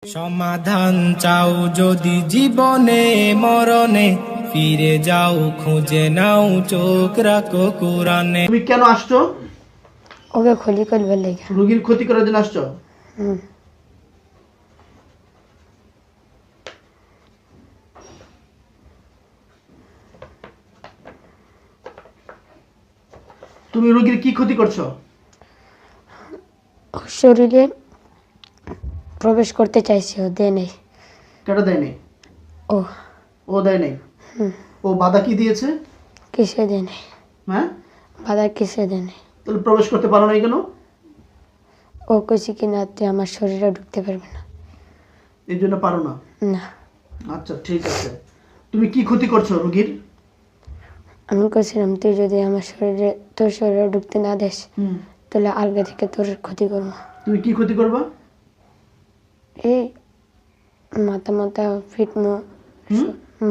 সমাধান চাও যদি জীবনে মরণে, ফিরে যাও খুঁজে নাও চোখ রাখো কোরআনে। তুমি কেন আসছো? ওকে ক্ষতি করবে লেগে। রোগীর ক্ষতি করার জন্য আসছো? তুমি রোগীর কি ক্ষতি করছো? শরীরে প্রবেশ করতে চাইছে, ও দেয় নেই। কেন দেয় নাই? ও ও দেয় নাই? ও বাধা কি দিয়েছে? কিসে দেয় নেই? হ্যাঁ, বাধা কিসে দেয় নেই? তাহলে প্রবেশ করতে পারো নাই কেন? ও কইছে কি না, তুই আমার শরীরে ঢুকতে পারবে না। এই জন্য পারো না? না, আচ্ছা ঠিক আছে। তুমি কি ক্ষতি করছো রোগীর? আমি কইছিলাম তুই যদি আমার শরীরে, তোর শরীরে ঢুকতে না দেস, তাহলে আলগা থেকে তোর ক্ষতি করবো। তুমি কি ক্ষতি করবা? এই মাথা মাথা ফিটমো,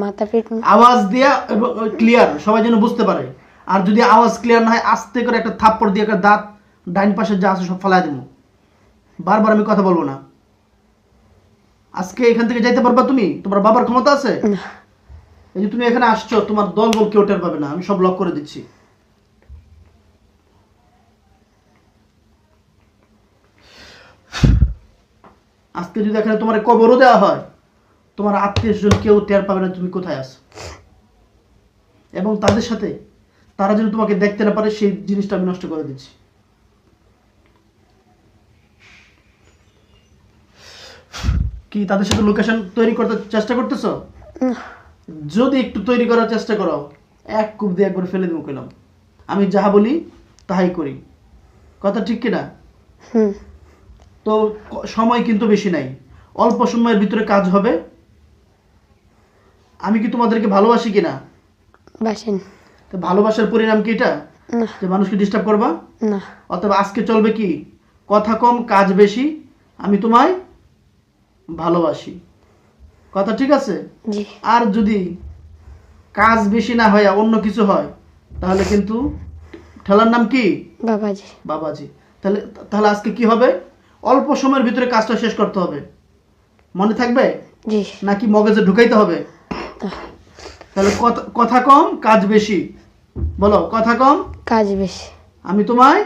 মাথা ফিটমো। আওয়াজ দিয়া এবং ক্লিয়ার, সবাই যেন বুঝতে পারে। আর যদি আওয়াজ ক্লিয়ার না হয়, আস্তে করে একটা থাপ্পড় দিয়ে একটা দাঁত ডাইন পাশে যা আছে সব ফালাই দেবো। বারবার আমি কথা বলবো না। আজকে এখান থেকে যাইতে পারবা তুমি? তোমার বাবার ক্ষমতা আছে? না, এই যে তুমি এখানে আসছো, তোমার দল বল কেউ টের পাবে না, আমি সব লক করে দিচ্ছি। আজকে যদি এখানে তোমার কবরও দেওয়া হয়, তোমার আত্মীয় স্বজন কেউ টের পাবে না তুমি কোথায় আছো। এবং তাদের সাথে তারা যেন তোমাকে দেখতে না পারে, সেই জিনিসটা আমি নষ্ট করে দিচ্ছি। কি তাদের সাথে লোকেশন তৈরি করতে চেষ্টা করতেছো? যদি একটু তৈরি করার চেষ্টা করো, এক কূপ দিয়ে একবার ফেলে দেবো কইলাম। আমি যাহা বলি তাহাই করি, কথা ঠিক কিনা? তো সময় কিন্তু বেশি নাই, অল্প সময়ের ভিতরে কাজ হবে। আমি কি তোমাদেরকে ভালোবাসি কিনা? বাসেন। তো ভালোবাসার পরিণাম কি এটা, না, যে মানুষকে ডিস্টার্ব করবা? না, অথবা আজকে চলবে কি, কথা কম কাজ বেশি, আমি তোমায় ভালোবাসি, কথা ঠিক আছে? জি। আর যদি কাজ বেশি না হয় অন্য কিছু হয়, তাহলে কিন্তু ঠেলার নাম কি? বাবাজি। বাবাজি। তাহলে তাহলে আজকে কি হবে, অল্প সময়ের ভিতরে কাজটা শেষ করতে হবে, মনে থাকবে? জি। নাকি মগজে ঢুকাইতে হবে? আহ, তাহলে কথা কম কাজ বেশি, বলো কথা কম কাজ বেশি, আমি তোমায়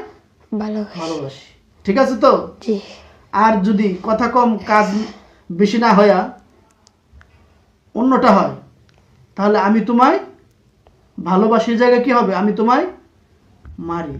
ভালোবাসি। ভালোবাসি, ঠিক আছে তো? জি। আর যদি কথা কম কাজ বেশি না হইয়া অন্যটা হয়, তাহলে আমি তোমায় ভালোবাসি জায়গায় কি হবে, আমি তোমায় মারি।